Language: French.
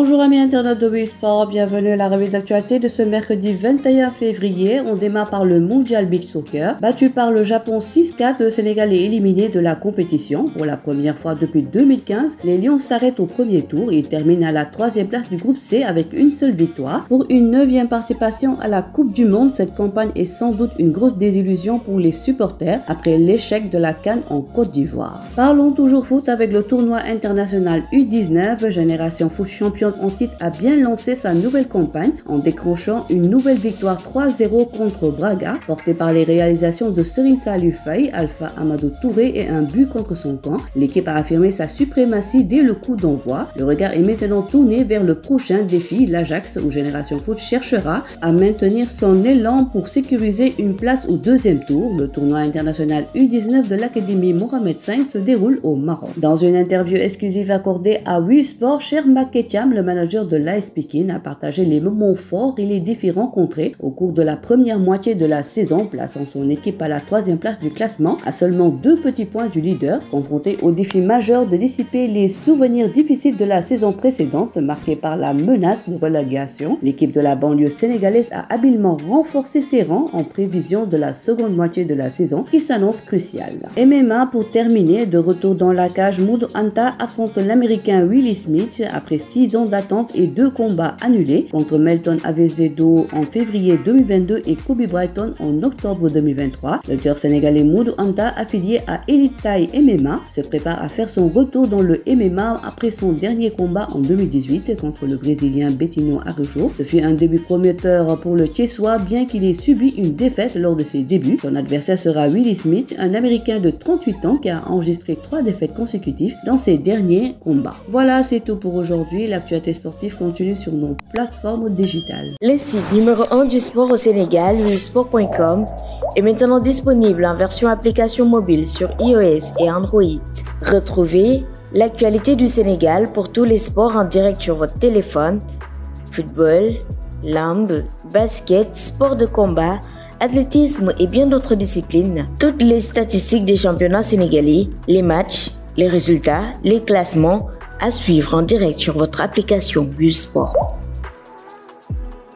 Bonjour amis internautes de Wii Sport, bienvenue à la revue d'actualité de ce mercredi 21 février. On démarre par le Mondial Beach Soccer. Battu par le Japon 6-4, le Sénégal est éliminé de la compétition. Pour la première fois depuis 2015, les Lions s'arrêtent au premier tour et terminent à la 3e place du groupe C avec une seule victoire. Pour une 9e participation à la Coupe du Monde, cette campagne est sans doute une grosse désillusion pour les supporters après l'échec de la CAN en Côte d'Ivoire. Parlons toujours foot avec le tournoi international U19. Génération Foot championne en titre a bien lancé sa nouvelle campagne en décrochant une nouvelle victoire 3-0 contre Braga, portée par les réalisations de Serine Salif Faye, Alpha Amadou Touré et un but contre son camp. L'équipe a affirmé sa suprématie dès le coup d'envoi. Le regard est maintenant tourné vers le prochain défi, l'Ajax, où Génération Foot cherchera à maintenir son élan pour sécuriser une place au deuxième tour. Le tournoi international U19 de l'Académie Mohamed V se déroule au Maroc. Dans une interview exclusive accordée à Wii Sport, Shermak Ketiam, le manager de l'AS Pikine, a partagé les moments forts et les défis rencontrés au cours de la première moitié de la saison, plaçant son équipe à la 3e place du classement, à seulement 2 petits points du leader. Confronté au défi majeur de dissiper les souvenirs difficiles de la saison précédente, marquée par la menace de relégation, l'équipe de la banlieue sénégalaise a habilement renforcé ses rangs en prévision de la seconde moitié de la saison qui s'annonce cruciale. MMA pour terminer, de retour dans la cage, Modou Anta affronte l'américain Willie Smith après 6 ans d'attente et 2 combats annulés contre Melton Avezedo en février 2022 et Kobe Brighton en octobre 2023. Le lutteur sénégalais Modou Anta, affilié à Elite Thai MMA, se prépare à faire son retour dans le MMA après son dernier combat en 2018 contre le Brésilien Betinho Arujo. Ce fut un début prometteur pour le Thiessois, bien qu'il ait subi une défaite lors de ses débuts. Son adversaire sera Willie Smith, un Américain de 38 ans qui a enregistré 3 défaites consécutives dans ses derniers combats. Voilà, c'est tout pour aujourd'hui. L'actualité sportive continue sur nos plateformes digitales. Le site numéro 1 du sport au Sénégal, wisport.com, est maintenant disponible en version application mobile sur iOS et Android. Retrouvez l'actualité du Sénégal pour tous les sports en direct sur votre téléphone: football, lambe, basket, sport de combat, athlétisme et bien d'autres disciplines. Toutes les statistiques des championnats sénégalais, les matchs, les résultats, les classements à suivre en direct sur votre application Wii Sport.